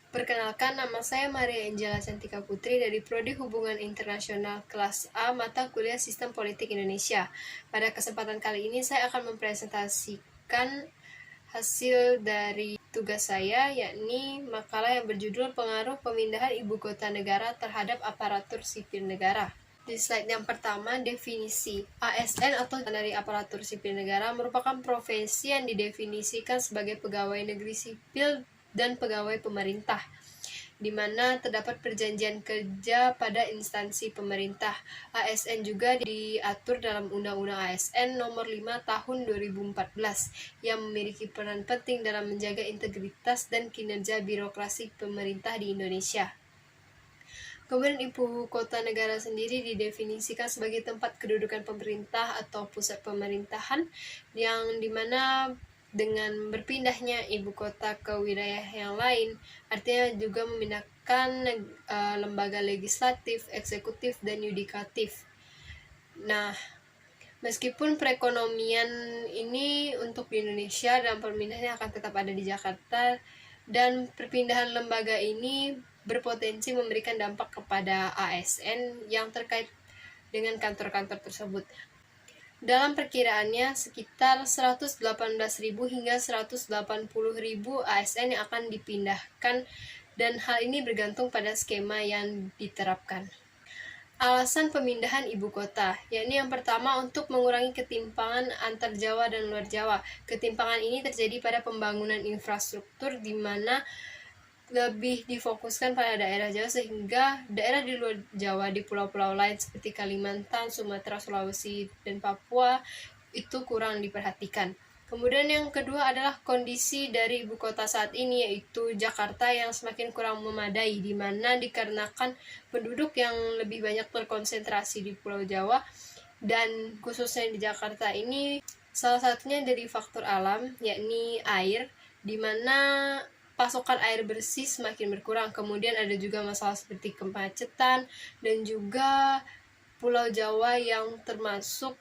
Perkenalkan, nama saya Maria Angela Cantika Putri dari Prodi Hubungan Internasional kelas A mata kuliah Sistem Politik Indonesia. Pada kesempatan kali ini saya akan mempresentasikan hasil dari tugas saya, yakni makalah yang berjudul Pengaruh Pemindahan Ibu Kota Negara terhadap Aparatur Sipil Negara. Di slide yang pertama, definisi. ASN atau dari aparatur sipil negara merupakan profesi yang didefinisikan sebagai pegawai negeri sipil dan pegawai pemerintah, di mana terdapat perjanjian kerja pada instansi pemerintah. ASN juga diatur dalam Undang-Undang ASN Nomor 5 Tahun 2014 yang memiliki peran penting dalam menjaga integritas dan kinerja birokrasi pemerintah di Indonesia. Kemudian ibu kota negara sendiri didefinisikan sebagai tempat kedudukan pemerintah atau pusat pemerintahan, yang dimana dengan berpindahnya ibu kota ke wilayah yang lain, artinya juga memindahkan lembaga legislatif, eksekutif, dan yudikatif. Nah, meskipun perekonomian ini untuk di Indonesia dan pemindahannya akan tetap ada di Jakarta, dan perpindahan lembaga ini berpotensi memberikan dampak kepada ASN yang terkait dengan kantor-kantor tersebut. Dalam perkiraannya, sekitar 118.000 hingga 180.000 ASN yang akan dipindahkan, dan hal ini bergantung pada skema yang diterapkan. Alasan pemindahan ibu kota, yakni yang pertama untuk mengurangi ketimpangan antar Jawa dan luar Jawa. Ketimpangan ini terjadi pada pembangunan infrastruktur di mana lebih difokuskan pada daerah Jawa, sehingga daerah di luar Jawa, di pulau-pulau lain seperti Kalimantan, Sumatera, Sulawesi, dan Papua itu kurang diperhatikan. Kemudian yang kedua adalah kondisi dari ibu kota saat ini, yaitu Jakarta yang semakin kurang memadai, di mana dikarenakan penduduk yang lebih banyak terkonsentrasi di Pulau Jawa, dan khususnya di Jakarta ini salah satunya dari faktor alam, yakni air, di mana pasokan air bersih semakin berkurang. Kemudian ada juga masalah seperti kemacetan dan juga Pulau Jawa yang termasuk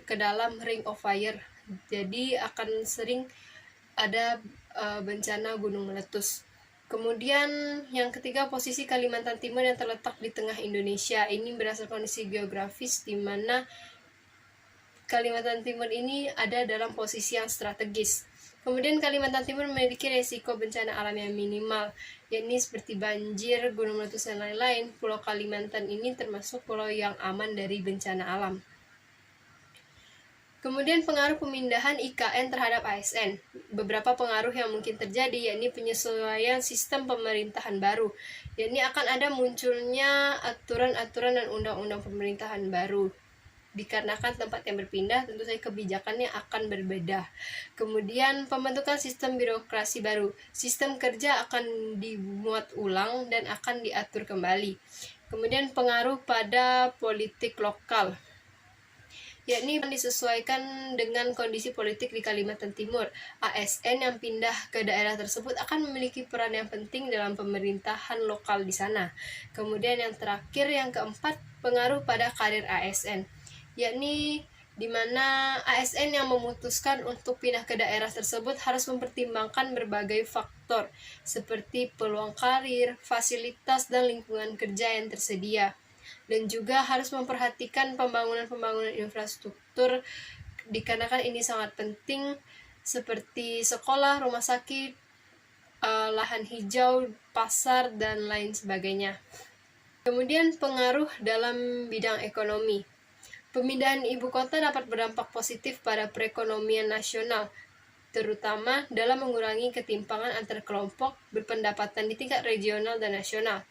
ke dalam Ring of Fire. Jadi akan sering ada bencana gunung meletus. Kemudian yang ketiga, posisi Kalimantan Timur yang terletak di tengah Indonesia. Ini berdasarkan kondisi geografis di mana Kalimantan Timur ini ada dalam posisi yang strategis. Kemudian Kalimantan Timur memiliki resiko bencana alam yang minimal, yakni seperti banjir, gunung meletus, dan lain-lain. Pulau Kalimantan ini termasuk pulau yang aman dari bencana alam. Kemudian pengaruh pemindahan IKN terhadap ASN. Beberapa pengaruh yang mungkin terjadi, yakni penyesuaian sistem pemerintahan baru, yakni akan ada munculnya aturan-aturan dan undang-undang pemerintahan baru. Dikarenakan tempat yang berpindah, tentu saja kebijakannya akan berbeda. Kemudian pembentukan sistem birokrasi baru. Sistem kerja akan dimuat ulang dan akan diatur kembali. Kemudian pengaruh pada politik lokal, yakni disesuaikan dengan kondisi politik di Kalimantan Timur. ASN yang pindah ke daerah tersebut akan memiliki peran yang penting dalam pemerintahan lokal di sana. Kemudian yang terakhir, yang keempat, pengaruh pada karir ASN, yakni di mana ASN yang memutuskan untuk pindah ke daerah tersebut harus mempertimbangkan berbagai faktor seperti peluang karir, fasilitas, dan lingkungan kerja yang tersedia, dan juga harus memperhatikan pembangunan infrastruktur dikarenakan ini sangat penting seperti sekolah, rumah sakit, lahan hijau, pasar, dan lain sebagainya. Kemudian pengaruh dalam bidang ekonomi. Pemindahan ibu kota dapat berdampak positif pada perekonomian nasional, terutama dalam mengurangi ketimpangan antar kelompok berpendapatan di tingkat regional dan nasional.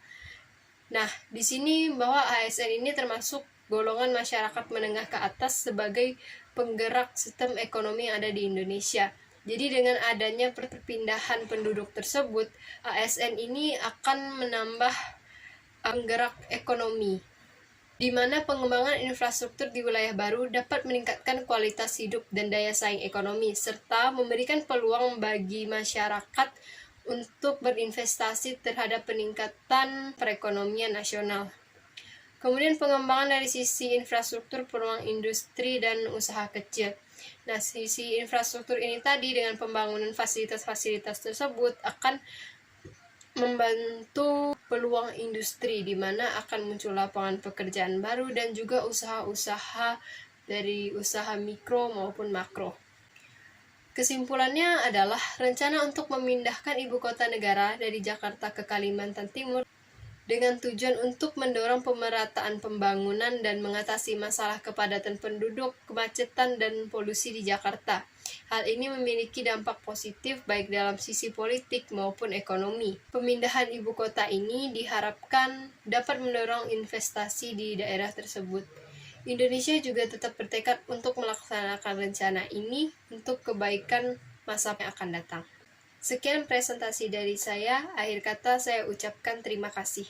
Nah, di sini bahwa ASN ini termasuk golongan masyarakat menengah ke atas sebagai penggerak sistem ekonomi yang ada di Indonesia. Jadi dengan adanya perpindahan penduduk tersebut, ASN ini akan menambah penggerak ekonomi, di mana pengembangan infrastruktur di wilayah baru dapat meningkatkan kualitas hidup dan daya saing ekonomi, serta memberikan peluang bagi masyarakat untuk berinvestasi terhadap peningkatan perekonomian nasional. Kemudian pengembangan dari sisi infrastruktur, peluang industri, dan usaha kecil. Nah, sisi infrastruktur ini tadi dengan pembangunan fasilitas-fasilitas tersebut akan membantu peluang industri di mana akan muncul lapangan pekerjaan baru dan juga usaha-usaha dari usaha mikro maupun makro. Kesimpulannya adalah rencana untuk memindahkan ibu kota negara dari Jakarta ke Kalimantan Timur dengan tujuan untuk mendorong pemerataan pembangunan dan mengatasi masalah kepadatan penduduk, kemacetan, dan polusi di Jakarta. Hal ini memiliki dampak positif baik dalam sisi politik maupun ekonomi. Pemindahan ibu kota ini diharapkan dapat mendorong investasi di daerah tersebut. Indonesia juga tetap bertekad untuk melaksanakan rencana ini untuk kebaikan masa yang akan datang. Sekian presentasi dari saya. Akhir kata saya ucapkan terima kasih.